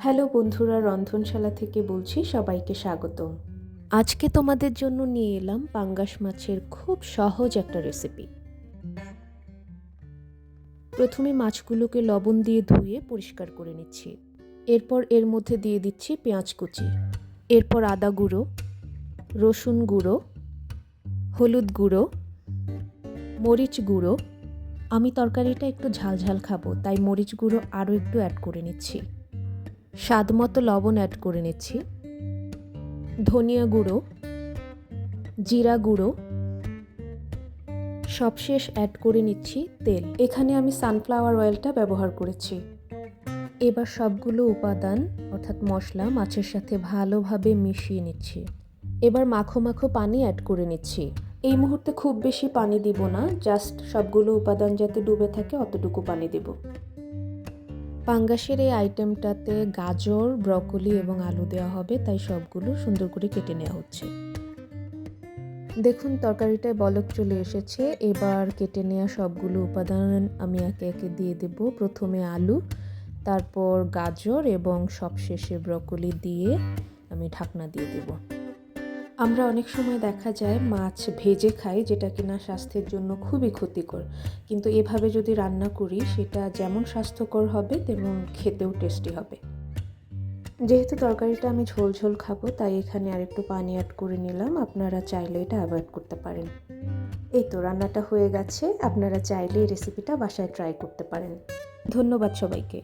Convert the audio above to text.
Hello বন্ধুরা, রন্ধনশালা থেকে বলছি, সবাইকে স্বাগতম। আজকে তোমাদের জন্য নিয়ে এলাম পাঙ্গাস মাছের খুব সহজ একটা রেসিপি। প্রথমে মাছগুলোকে লবণ দিয়ে ধুয়ে পরিষ্কার করে নিচ্ছি। এরপর এর মধ্যে দিয়ে দিচ্ছি পেঁয়াজ কুচি, এরপর আদা গুঁড়ো, রসুন গুঁড়ো, হলুদ গুঁড়ো, মরিচ গুঁড়ো। আমি তরকারিটা একটু ঝালঝাল খাবো, তাই মরিচ গুঁড়ো আরও একটু অ্যাড করে নিচ্ছি। স্বাদ মতো লবণ অ্যাড করে নিচ্ছি, ধনিয়া গুঁড়ো, জিরা গুঁড়ো, সবশেষ অ্যাড করে নিচ্ছি তেল। এখানে আমি সানফ্লাওয়ার অয়েলটা ব্যবহার করেছি। এবার সবগুলো উপাদান অর্থাৎ মশলা মাছের সাথে ভালোভাবে মিশিয়ে নিচ্ছি। এবার মাখো মাখো পানি অ্যাড করে নিচ্ছি। এই মুহূর্তে খুব বেশি পানি দিব না, জাস্ট সবগুলো উপাদান যাতে ডুবে থাকে অতটুকু পানি দেব। পাঙ্গাসের এই আইটেমটাতে গাজর, ব্রকলি এবং আলু দেওয়া হবে, তাই সবগুলো সুন্দর করে কেটে নেওয়া হচ্ছে। দেখুন তরকারিটায় বলক চলে এসেছে। এবার কেটে নেওয়া সবগুলো উপাদান আমি একে একে দিয়ে দেব। প্রথমে আলু, তারপর গাজর এবং সবশেষে ব্রকলি দিয়ে আমি ঢাকনা দিয়ে দেব। আমরা অনেক সময় দেখা যায় মাছ ভেজে খাই, যেটা কিনা স্বাস্থ্যের জন্য খুবই ক্ষতিকর, কিন্তু এভাবে যদি রান্না করি সেটা যেমন স্বাস্থ্যকর হবে তেমন খেতেও টেস্টি হবে। যেহেতু তরকারিটা আমি ঝোল ঝোল খাবো, তাই এখানে আরেকটু পানি অ্যাড করে নিলাম। আপনারা চাইলে এটা অ্যাভয়েড করতে পারেন। এই তো রান্নাটা হয়ে গেছে। আপনারা চাইলে এই রেসিপিটা বাসায় ট্রাই করতে পারেন। ধন্যবাদ সবাইকে।